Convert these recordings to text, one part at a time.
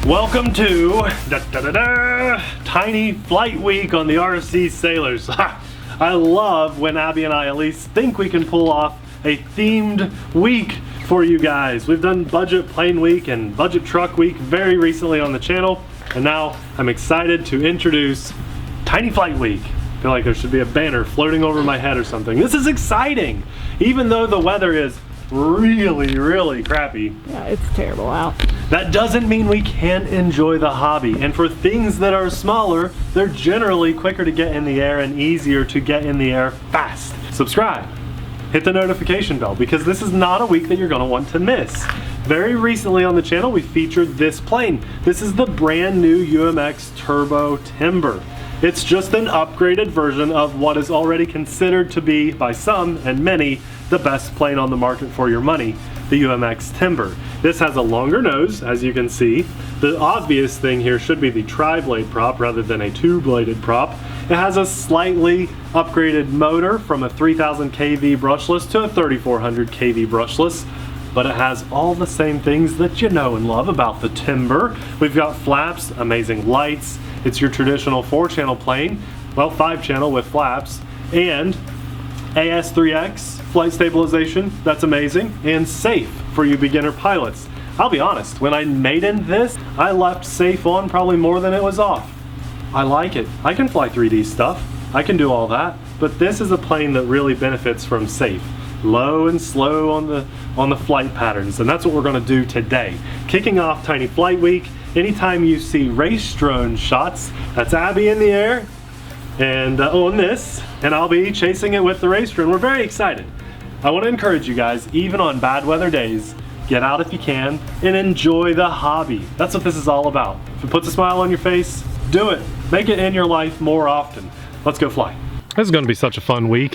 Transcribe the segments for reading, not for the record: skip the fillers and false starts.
Welcome to Tiny Flight Week on the TheRcSaylors. I love when Abby and I at least think we can pull off a themed week for you guys. We've done Budget Plane Week and Budget Truck Week very recently on the channel, and now I'm excited to introduce Tiny Flight Week. I feel like there should be a banner floating over my head or something. This is exciting, even though the weather is really crappy. Yeah, it's terrible out. That doesn't mean we can't enjoy the hobby. And for things that are smaller, they're generally quicker to get in the air and easier to get in the air fast. Subscribe, hit the notification bell, because this is not a week that you're gonna want to miss. Very recently on the channel, we featured this plane. This is the brand new UMX Turbo Timber. It's just an upgraded version of what is already considered to be, by some and many, the best plane on the market for your money, the UMX Timber. This has a longer nose, as you can see. The obvious thing here should be the tri-blade prop rather than a two-bladed prop. It has a slightly upgraded motor from a 3000 kV brushless to a 3400 kV brushless, but it has all the same things that you know and love about the Timber. We've got flaps, amazing lights. It's your traditional 4-channel plane, well, 5-channel with flaps, and AS3X flight stabilization, that's amazing, and safe for you beginner pilots. I'll be honest, when I maiden this, I left safe on probably more than it was off. I like it. I can fly 3D stuff. I can do all that, but this is a plane that really benefits from safe. Low and slow on the flight patterns, and that's what we're going to do today. Kicking off Tiny Flight Week, anytime you see race drone shots, that's Abby in the air and on this, and I'll be chasing it with the race drone. We're very excited. I want to encourage you guys, even on bad weather days, get out if you can and enjoy the hobby. That's what this is all about. If it puts a smile on your face, do it. Make it in your life more often. Let's go fly. This is going to be such a fun week.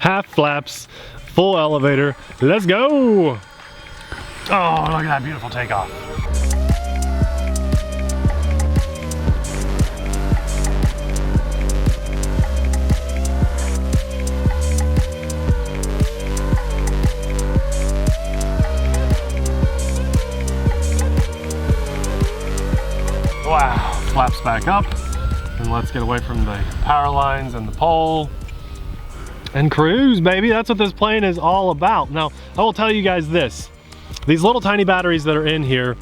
Half flaps, full elevator. Let's go. Oh, look at that beautiful takeoff. Wow, flaps back up, and let's get away from the power lines and the pole and cruise, baby. That's what this plane is all about. Now, I will tell you guys this. These little tiny batteries that are in here,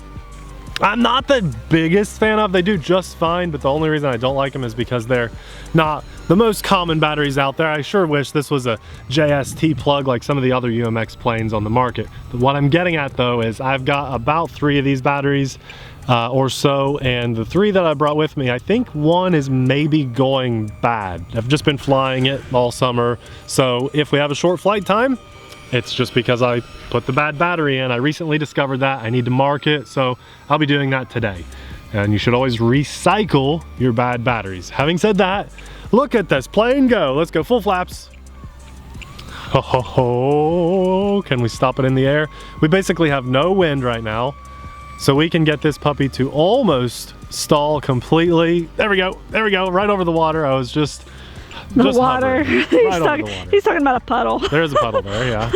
I'm not the biggest fan of. They do just fine, but the only reason I don't like them is because they're not the most common batteries out there. I sure wish this was a JST plug like some of the other UMX planes on the market. But what I'm getting at though is I've got about 3 of these batteries or so, and the 3 that I brought with me, I think one is maybe going bad. I've just been flying it all summer, so if we have a short flight time, it's just because I put the bad battery in. I recently discovered that. I need to mark it, so I'll be doing that today. And you should always recycle your bad batteries. Having said that, look at this plane go. Let's go full flaps. Ho ho ho, can we stop it in the air? We basically have no wind right now, so we can get this puppy to almost stall completely. There we go, right over the water. I was just water. Right He's talking about a puddle. There's a puddle there, yeah.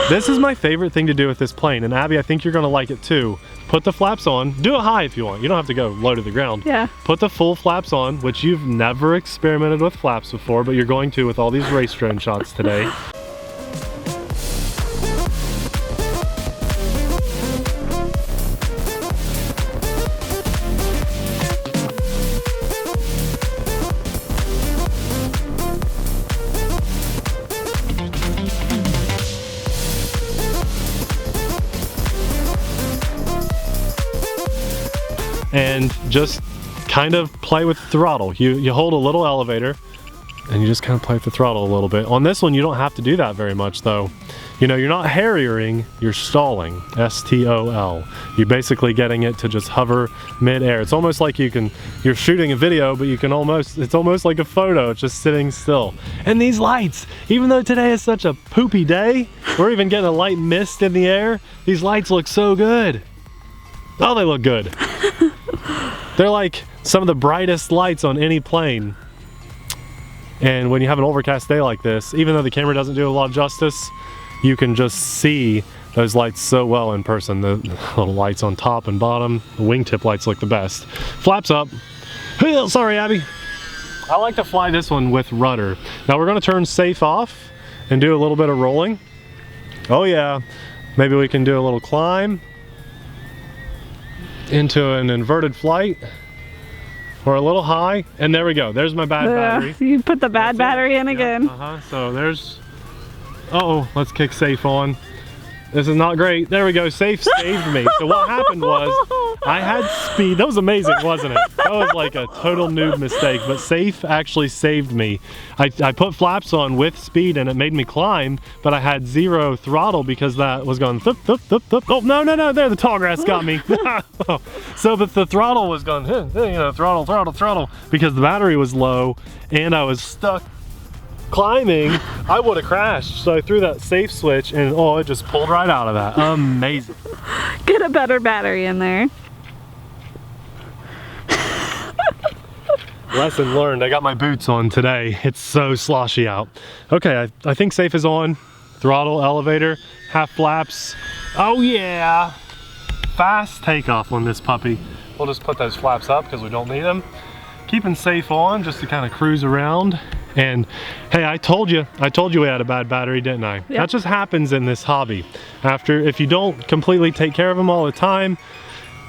This is my favorite thing to do with this plane, and Abby, I think you're gonna like it too. Put the flaps on, do it high if you want. You don't have to go low to the ground. Yeah. Put the full flaps on, which you've never experimented with flaps before, but you're going to with all these race drone shots today. And just kind of play with the throttle. You hold a little elevator and you just kind of play with the throttle a little bit. On this one, you don't have to do that very much though. You know, you're not harriering, you're stalling, S-T-O-L. You're basically getting it to just hover mid-air. It's almost like you're shooting a video, but it's almost like a photo. It's just sitting still. And these lights, even though today is such a poopy day, we're even getting a light mist in the air, these lights look so good. Oh, they look good. They're like some of the brightest lights on any plane. And when you have an overcast day like this, even though the camera doesn't do a lot of justice, you can just see those lights so well in person. The little lights on top and bottom, the wingtip lights look the best. Flaps up. Sorry, Abby. I like to fly this one with rudder. Now we're gonna turn safe off and do a little bit of rolling. Oh yeah, maybe we can do a little climb into an inverted flight or a little high, and there we go. There's my bad battery. You put the bad battery in again. So there's, let's kick safe on. This is not great. There we go, safe saved me. So what happened was, I had speed. That was amazing, wasn't it? That was like a total noob mistake, but safe actually saved me. I put flaps on with speed and it made me climb, but I had 0 throttle because that was going thup, thup, thup, thup. Oh, no, there, the tall grass got me. So, but the throttle was going, throttle, because the battery was low and I was stuck climbing. I would have crashed. So I threw that safe switch and it just pulled right out of that. Amazing. Get a better battery in there. Lesson learned. I got my boots on today. It's so sloshy out. Okay, I think safe is on. Throttle, elevator, half flaps. Oh yeah. Fast takeoff on this puppy. We'll just put those flaps up because we don't need them. Keeping safe on just to kind of cruise around. And hey, I told you we had a bad battery, didn't I? Yep. That just happens in this hobby. If you don't completely take care of them all the time,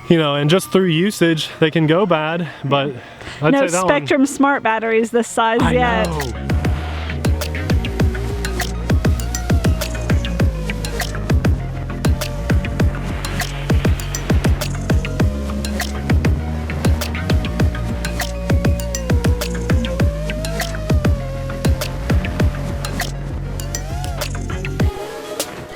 you know, and just through usage, they can go bad, but I'd no say that Spectrum Smart batteries this size yet. I know.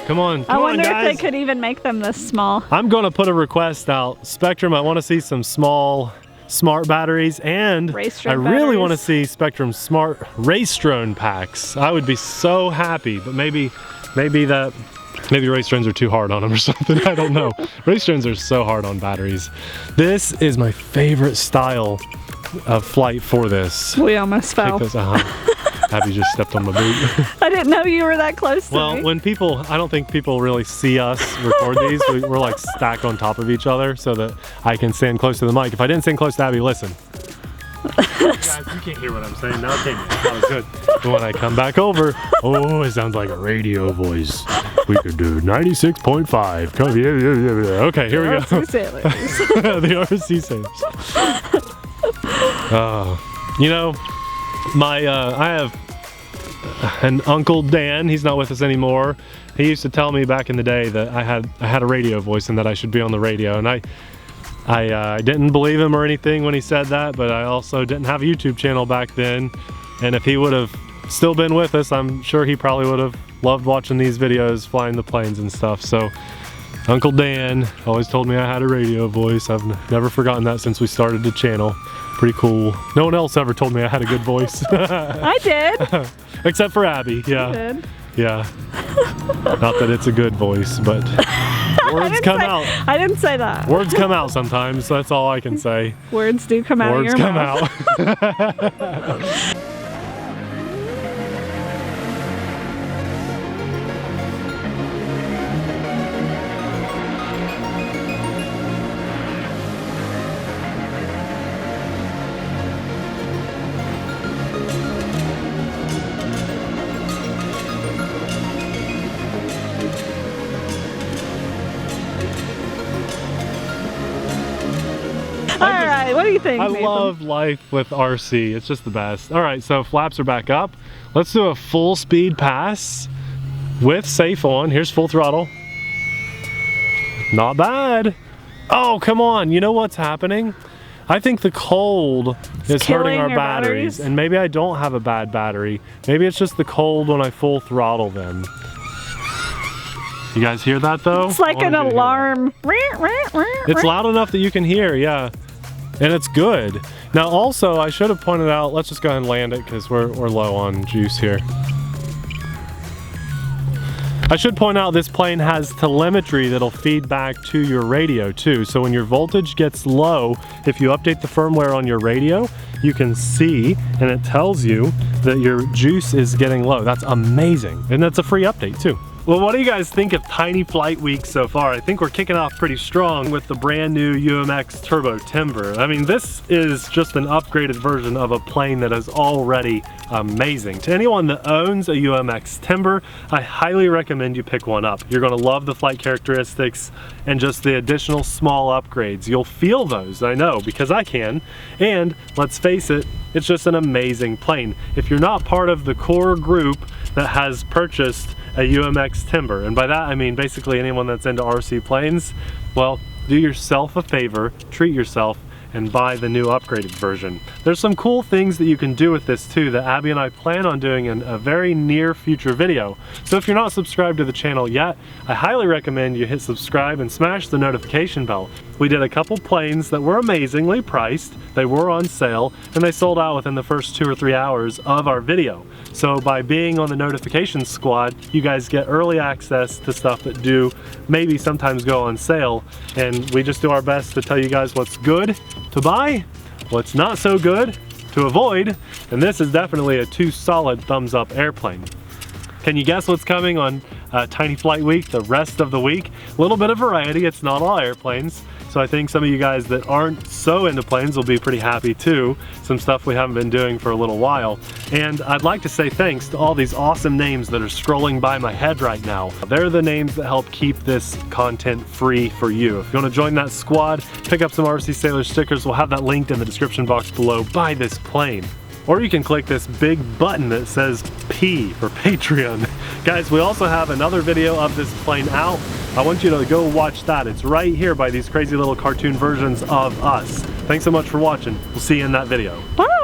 Come on, I wonder guys. if they could even make them this small. I'm gonna put a request out. Spectrum, I wanna see some small smart batteries, and I really wanna see Spectrum smart race drone packs. I would be so happy, but maybe race drones are too hard on them or something, I don't know. Race drones are so hard on batteries. This is my favorite style of flight for this. We almost fell. Abby just stepped on my boot. I didn't know you were that close to me. Well, when I don't think people really see us record these. We're like stacked on top of each other so that I can stand close to the mic. If I didn't stand close to Abby, listen. Guys, you can't hear what I'm saying. No, can you? That was good. But when I come back over, it sounds like a radio voice. We could do 96.5. Okay, here we go. TheRcSaylors. The RC Sailors. You know, I have an Uncle Dan. He's not with us anymore. He used to tell me back in the day that I had a radio voice and that I should be on the radio. And I didn't believe him or anything when he said that, but I also didn't have a YouTube channel back then. And if he would have still been with us, I'm sure he probably would have loved watching these videos, flying the planes and stuff. So Uncle Dan always told me I had a radio voice. I've never forgotten that since we started the channel. Pretty cool. No one else ever told me I had a good voice. I did. Except for Abby, yeah. You did. Yeah. Not that it's a good voice, but words come out. I didn't say that. Words come out sometimes, that's all I can say. Words do come out of your mouth. Words come out. What do you think, I Nathan? love life with RC. It's just the best. All right, so flaps are back up. Let's do a full speed pass with safe on. Here's full throttle. Not bad. Oh, come on. You know what's happening? I think the cold is hurting our batteries. And maybe I don't have a bad battery. Maybe it's just the cold when I full throttle them. You guys hear that though? It's like an alarm. It's loud enough that you can hear, yeah. And it's good. Now also, I should have pointed out, let's just go ahead and land it because we're low on juice here. I should point out this plane has telemetry that'll feed back to your radio too. So when your voltage gets low, if you update the firmware on your radio, you can see, and it tells you that your juice is getting low. That's amazing. And that's a free update too. Well, what do you guys think of Tiny Flight Week so far? I think we're kicking off pretty strong with the brand new UMX Turbo Timber. I mean, this is just an upgraded version of a plane that is already amazing. To anyone that owns a UMX Timber, I highly recommend you pick one up. You're gonna love the flight characteristics and just the additional small upgrades. You'll feel those, I know, because I can. And let's face it, it's just an amazing plane. If you're not part of the core group that has purchased a UMX Timber, and by that I mean basically anyone that's into RC planes, well, do yourself a favor, treat yourself, and buy the new upgraded version. There's some cool things that you can do with this too that Abby and I plan on doing in a very near future video. So if you're not subscribed to the channel yet, I highly recommend you hit subscribe and smash the notification bell. We did a couple planes that were amazingly priced, they were on sale, and they sold out within the first 2 or 3 hours of our video. So by being on the notification squad, you guys get early access to stuff that do maybe sometimes go on sale, and we just do our best to tell you guys what's good to buy, what's not so good to avoid, and this is definitely a 2 solid thumbs up airplane. Can you guess what's coming on Tiny Flight Week, the rest of the week? A little bit of variety, it's not all airplanes. So I think some of you guys that aren't so into planes will be pretty happy too. Some stuff we haven't been doing for a little while. And I'd like to say thanks to all these awesome names that are scrolling by my head right now. They're the names that help keep this content free for you. If you want to join that squad, pick up some RC Sailors stickers, we'll have that linked in the description box below. Buy this plane. Or you can click this big button that says P for Patreon. Guys, we also have another video of this plane out. I want you to go watch that. It's right here by these crazy little cartoon versions of us. Thanks so much for watching. We'll see you in that video. Bye.